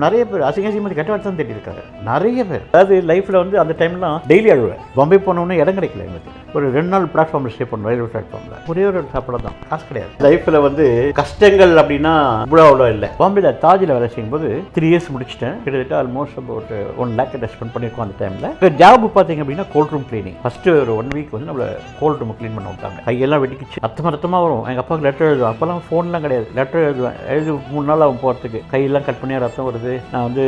நிறைய பேர் அசிங்கமாக கெட்ட வார்த்தை தான் தேடிருக்காங்க நிறைய பேர். அதாவது லைஃப்பில் வந்து அந்த டைம்லாம் டெய்லி அழுவேன். பாம்பே போனோன்னே இடம் கிடைக்கல எங்களுக்கு. ஒரு 2 நாள் பிளாட்ஃபார்மில் ஸ்டே பண்ணோம், ரயில்வே பிளாட்ஃபார்மில். ஒரே ஒரு சாப்பாடு தான், காசு கிடையாது. லைஃப்பில் வந்து கஷ்டங்கள் அப்படின்னா இவ்வளோ அவ்வளோ இல்லை. பாம்பேல தாஜில் வேலை செய்யும்போது 3 இயர்ஸ் முடிச்சிட்டேன். கிட்டத்தட்ட ஆல்மோஸ்ட் அபவுட் 1 lakh ஸ்பெண்ட் பண்ணியிருக்கோம் அந்த டைமில். ஜாப் பார்த்தீங்க அப்படின்னா கோல்ட் ரூம் கிளீனிங். ஃபஸ்ட்டு ஒரு 1 வீக் வந்து நம்மளை கோல்ட் ரூம் க்ளீன் பண்ண விட்டாங்க. கையெல்லாம் வெட்டிக்கிச்சு, ரத்தமாக வரும். எங்கள் அப்பாவுக்கு லெட்டர் எழுதுவேன். அப்போல்லாம் ஃபோன்லாம் கிடையாது, லெட்டர் எழுதி 3 நாள் ஆகும் போகிறதுக்கு. கையெல்லாம் கட் பண்ணி ரத்தம் வருது, நான் வந்து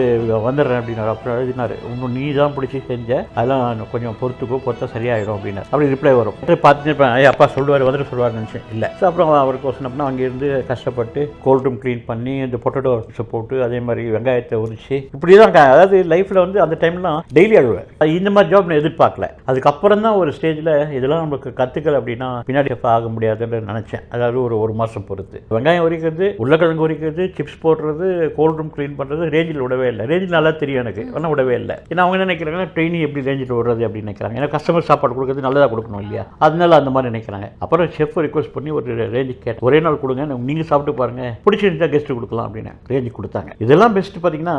வந்துடுறேன் அப்படின்னாரு. அப்புறம் எழுதினாரு, இன்னும் நீ தான் பிடிச்சி செஞ்ச, அதெல்லாம் கொஞ்சம் பொறுத்தா சரியாயிடும் அப்படின்னாரு. அப்படி ரிப்ளை வரும். பார்த்துட்டு இருப்பேன், அப்பா சொல்லுவார், வந்துட்டு சொல்லுவார்னு நினச்சேன். இல்லை. ஸோ அப்புறம் அவருக்கு சொன்னோம்னா அங்கேருந்து கஷ்டப்பட்டு கோல்ட் ரூம் க்ளீன் பண்ணி இந்த பொட்டேட்டோ போட்டு அதே மாதிரி வெங்காயத்தை உரிச்சு இப்படி தான். அதாவது லைஃப்பில் வந்து அந்த டைம்லாம் டெய்லி அழுவேன். இந்த மாதிரி ஜாப் நான் எதிர்பார்க்கல. அதுக்கப்புறம் தான் ஒரு ஸ்டேஜில் இதெல்லாம் நமக்கு கற்றுக்கல அப்படின்னா பின்னாடி ஆக முடியாதுன்னு நினச்சேன். அதாவது ஒரு மாதம் பொறுத்து வெங்காயம் உரிக்கிறது, உருளைக்கிழங்கு உரிக்கிறது, சிப்ஸ் போடுறது, கோல்ட் ரூம் க்ளீன் பண்ணுறது ரேஞ்சில் விடவே இல்லை. ரேஞ்சில் நல்லா தெரியும் எனக்கு, ஆனால் விடவே இல்லை. ஏன்னா அவங்க என்ன நினைக்கிறாங்கன்னா ட்ரெயினிங் எப்படி ரேஞ்சில் விடுறது அப்படின்னு நினைக்கிறாங்க. ஏன்னா கஸ்டமர் சாப்பாடு கொடுக்குறது நல்லதாக கொடுக்கணும் இல்லையா, அதனால அந்த மாதிரி நினைக்கிறாங்க. அப்புறம் செஃப் ரிக்வஸ்ட் பண்ணி ஒரு ரேஞ்சுக்கு கேட்டேன், ஒரே நாள் கொடுங்க, நீங்கள் சாப்பிட்டு பாருங்க, பிடிச்சிருந்தா கெஸ்ட்டு கொடுக்கலாம் அப்படின்னு ரேஞ்சு கொடுத்தாங்க. இதெல்லாம் பெஸ்ட். பார்த்தீங்கன்னா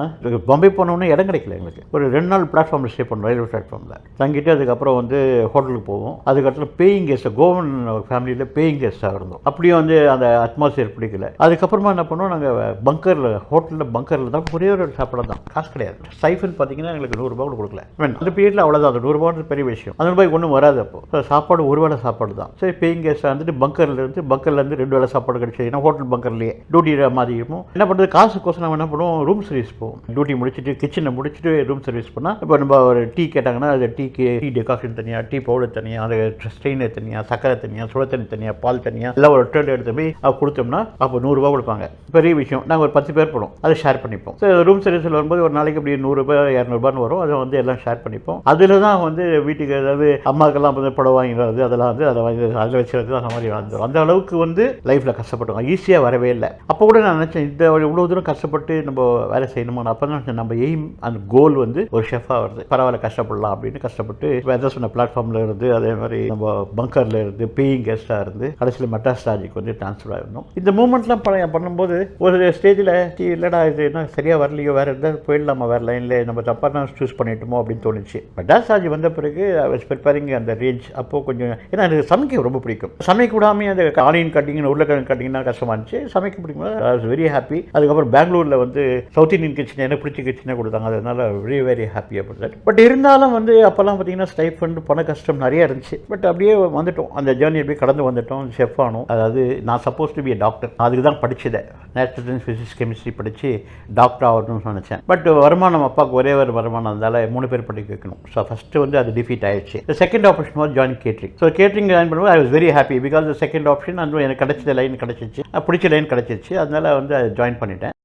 பாம்பே போனோன்னே இடம் கிடைக்கல எங்களுக்கு. ஒரு 2 நாள் பிளாட்ஃபார்மில் ஸ்டே பண்ணோம், ரயில்வே பிளாட்ஃபார்மில் தங்கிட்டு அதுக்கப்புறம் வந்து ஹோட்டலுக்கு போவோம். அதுக்கப்புறம் பேயிங் கெஸ்ட், கவர்மெண்ட் ஃபேமிலியில் பேயிங் கெஸ்ட்டாக இருந்தோம். அப்படியே வந்து அந்த அட்மாஸ்பியர் பிடிக்கல. அதுக்கப்புறமா என்ன பண்ணோம், நாங்கள் பங்கரில், ஹோட்டலில் பங்கரில் தான் ஒரே ஒரு சாப்பாடு தான், காசு கிடையாது. ஸ்டைஃபன் பார்த்தீங்கன்னா எங்களுக்கு 100 ரூபா கூட கொடுக்கல. அந்த பீரியடில் அவ்வளோதான், அந்த 100 ரூபாய் பெரிய விஷயம். அந்த ரூபாய்க்கு ஒன்றும் வராது. அப்போ சாப்பாடு ஒரு வேளை சாப்பாடு தான். சரி, பேயிங் கெஸ்ட்டாக இருந்துட்டு பங்கர்லேருந்து 2 வேளை சாப்பாடு கிடைச்சது. ஏன்னா ஹோட்டல் பங்கர்லேயே டியூட்டி மாதிரி இருக்கும். என்ன பண்ணுறது, காசுக்கோசம் நம்ம என்ன பண்ணுவோம், ரூம் சர்வீஸ் போவோம். டியூட்டி முடிச்சுட்டு கிச்சனை முடிச்சுட்டு ரூம் சர்வீஸ் பண்ணால், இப்போ நம்ம ஒரு டீ கேட்டாங்கன்னா அது டீக்கு டீ டெகாக்ஷன் தனியாக, டீ பவுடர் தனியாக, அது ஸ்ட்ரெயினர் தனியாக, சக்கரை தனியாக, சுட தண்ணி தனியாக, பால் தனியாக, எல்லாம் ஒரு ட்ரெண்ட் எடுத்து போய் கொடுத்தோம்னா அப்போ 100 ரூபா கொடுப்பாங்க. பெரிய விஷயம். நாங்கள் ஒரு 10 பேர் போடுவோம், அதை ஷேர் பண்ணிப்போம். ஸோ ரூம் சர்வீஸில் வரும்போது ஒரு நாளைக்கு அப்படி 100 ரூபாய் 200 ரூபான்னு வரும். அதை வந்து எல்லாம் ஷேர் பண்ணிப்போம். அதில் தான் வந்து வீட்டுக்கு ஏதாவது அம்மாக்கெல்லாம் வந்து புடவை வாங்கிடுறது, அதெல்லாம் வந்து அதை வாங்கி அதில் வச்சுருது, அந்த மாதிரி வந்துடும். அந்த அளவுக்கு வந்து லைஃப்பில் கஷ்டப்பட்டோம். ஈஸியாக வரவே இல்லை. அப்போ கூட நான் நினச்சேன், இந்த இவ்வளோ தூரம் கஷ்டப்பட்டு நம்ம வேலை செய்யணுமா. அப்போ தான் நினச்சேன், நம்ம எய்ம் அந்த கோல் வந்து ஒரு ஷெஃபாக வருது, பரவாயில்ல கஷ்டப்படலாம் அப்படின்னு கஷ்டப்பட்டு எதை சொன்ன பிளாட்ஃபார்மில் இருந்து, அதே மாதிரி நம்ம பங்கரில் இருந்து, பேயிங் கெஸ்ட்டாக இருந்து, கடைசியில் மெட்ராஸ் ராஜுக்கு வந்து ட்ரான்ஸ்ஃபர் ஆகிருந்தோம். இந்த மூமெண்ட்லாம் பண்ணும்போது ஒரு ஸ்டேஜில் இல்லைடா இது என்ன சரியாக வரலையோ, வேறு எதாவது போயிடலாமா, வேறு லைனில் நம்ம தப்பாக தான் சூஸ் பண்ணிட்டோமோ அப்படின்னு தோணுச்சு. மெட்ராஸ் ராஜ் வந்த பிறகு ப்ரிப்பேரிங் அந்த ரேஞ்ச். அப்போது கொஞ்சம், ஏன்னா எனக்கு சமைக்க ரொம்ப பிடிக்கும். சமைக்க விடாமல் அந்த ஆனியன் கட்டிங், உருளைக்கிழங்கு கட்டிங்னா கஷ்டமாக இருந்துச்சு. சமைக்க பிடிக்கும். ஐ வாஸ் வெரி ஹாப்பி. அதுக்கப்புறம் பெங்களூரில் வந்து சவுத் இந்தியன் கிச்சன் எனக்கு பிடிச்ச கிச்சனே கொடுத்தாங்க. அதனால வெரி வெரி ஹாப்பி அப்படி. பட் இருந்தாலும் வந்து அப்போல்லாம் பார்த்தீங்கன்னா ஸ்டைஃபண்ட் பண கஷ்டம் நிறைய இருந்துச்சு. பட் அப்படியே வந்துட்டோம், அந்த ஜேர்னி அப்படியே கடந்து வந்துட்டோம், ஷெஃப் ஆனோம். அதாவது நான் சப்போஸ் டு பி டாக்டர், அதுக்கு தான் படிச்சதை, நேச்சுரல் சயின்ஸ், ஃபிசிக்ஸ், கெமிஸ்ட்ரி படித்து டாக்டர் ஆகணும்னு நினச்சேன். பட் வருமானம், அப்பாவுக்கு ஒரே ஒரு வருமானம் இருந்தால 3 பேர் படிக்க வைக்கணும். ஸோ ஃபஸ்ட்டு வந்து அது டிஃபீட் ஆயிடுச்சு. Second option was join catering. So catering join பண்ணும்போது I was very happy because second option அந்த எனக்கு கிடைச்ச லைன் கிடச்சிச்சு, பிடிச்ச லைன் கிடச்சிச்சு. அதனால வந்து அதை ஜாயின் பண்ணிட்டேன்.